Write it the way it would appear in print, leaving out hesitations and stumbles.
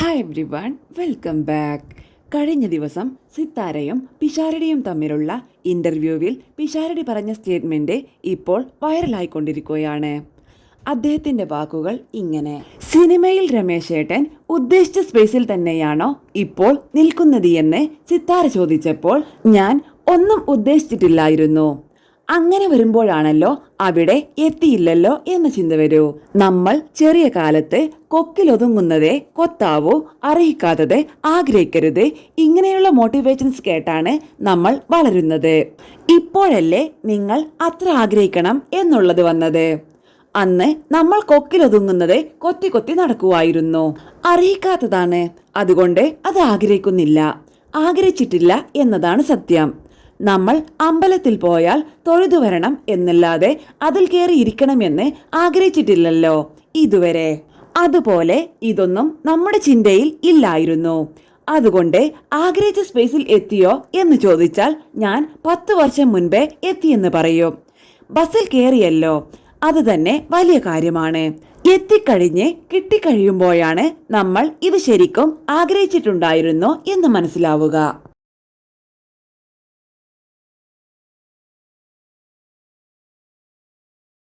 Hi every one, welcome back. കഴിഞ്ഞ ദിവസം സിത്താരയും പിഷാരടിയും തമ്മിലുള്ള ഇൻ്റർവ്യൂവിൽ പിഷാരടി പറഞ്ഞ സ്റ്റേറ്റ്മെൻറ്റ് ഇപ്പോൾ വൈറലായിക്കൊണ്ടിരിക്കുകയാണ്. അദ്ദേഹത്തിൻ്റെ വാക്കുകൾ ഇങ്ങനെ: സിനിമയിൽ രമേശേട്ടൻ ഉദ്ദേശിച്ച സ്പേസിൽ തന്നെയാണോ ഇപ്പോൾ നിൽക്കുന്നത് എന്ന് സിത്താര ചോദിച്ചപ്പോൾ ഞാൻ ഒന്നും ഉദ്ദേശിച്ചിട്ടില്ലായിരുന്നു. അങ്ങനെ വരുമ്പോഴാണല്ലോ അവിടെ എത്തിയില്ലല്ലോ എന്ന ചിന്ത വരൂ. നമ്മൾ ചെറിയ കാലത്ത് കൊക്കിലൊതുങ്ങുന്നതേ കൊത്താവൂ, അർഹിക്കാത്തത് ആഗ്രഹിക്കരുത്, ഇങ്ങനെയുള്ള മോട്ടിവേഷൻസ് കേട്ടാണ് നമ്മൾ വളരുന്നത്. ഇപ്പോഴല്ലേ നിങ്ങൾ അത്ര ആഗ്രഹിക്കണം എന്നുള്ളത് വന്നത്. അന്ന് നമ്മൾ കൊക്കിലൊതുങ്ങുന്നത് കൊത്തി കൊത്തി നടക്കുവായിരുന്നു. അർഹിക്കാത്തതാണ്, അതുകൊണ്ട് അത് ആഗ്രഹിക്കുന്നില്ല, ആഗ്രഹിച്ചിട്ടില്ല എന്നതാണ് സത്യം. നമ്മൾ അമ്പലത്തിൽ പോയാൽ തൊഴുതു വരണം എന്നല്ലാതെ അതിൽ കയറി ഇരിക്കണമെന്ന് ആഗ്രഹിച്ചിട്ടില്ലല്ലോ ഇതുവരെ. അതുപോലെ ഇതൊന്നും നമ്മുടെ ചിന്തയിൽ ഇല്ലായിരുന്നു. അതുകൊണ്ട് ആഗ്രഹിച്ച സ്പേസിൽ എത്തിയോ എന്ന് ചോദിച്ചാൽ ഞാൻ 10 വർഷം മുൻപേ എത്തിയെന്ന് പറയും. ബസ്സിൽ കയറിയല്ലോ, അത് തന്നെ വലിയ കാര്യമാണ്. എത്തിക്കഴിഞ്ഞ് കിട്ടിക്കഴിയുമ്പോഴാണ് നമ്മൾ ഇത് ശരിക്കും ആഗ്രഹിച്ചിട്ടുണ്ടായിരുന്നോ എന്ന് മനസ്സിലാവുക.